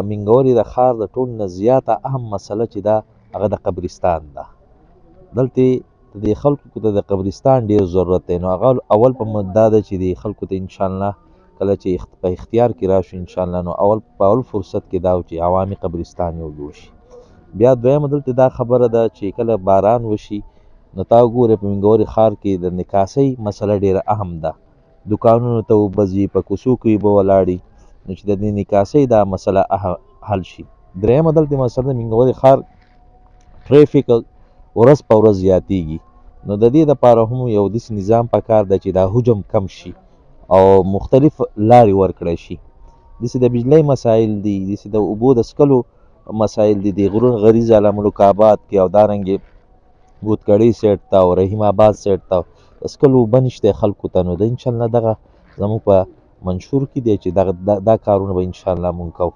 مینګورې د ښار د ټولو نه زیاته اهم مسله چې ده هغه د قبرستان ده. دلته دې خلکو ته د قبرستان ډېر ضرورت دی. نو هغه اول په مدعا ده چې دې خلکو ته انشاءالله کله چې په اختیار کې راشو انشاءالله نو په اول فرصت کې دا چې عوامي قبرستان یو جوړ شي. بیا دویمه دلته دا خبره ده چې کله باران وشي نو تا وګورې په مینګورې ښار کې د نکاسۍ مسله ډېره اهم ده. دوکانونو ته اوبه ځي، په کوڅو کې اوبه ولاړي، نو چې د دې نکاسۍ دا مسله حل شي. درېیمه دلته مسله د مینګورې ښار ټریفیک ورځ په ورځ زیاتېږي. نو د دې دپاره هم یو داسې نظام پکار ده چې دا حجم کم شي او مختلف لارې ورکړی شي. داسې د بجلۍ مسایل دي، داسې د اوبو د څکلو مسایل دي، د غریز علامه الملک آباد کې او دارنګې بودکړۍ سایډ ته او رحیم آباد سایډ ته د څکلو اوبه نشته خلکو ته. نو د انشاءالله دغه زموږ په منشور کې دی چې دا کارونه به انشاءالله مونږ کوو.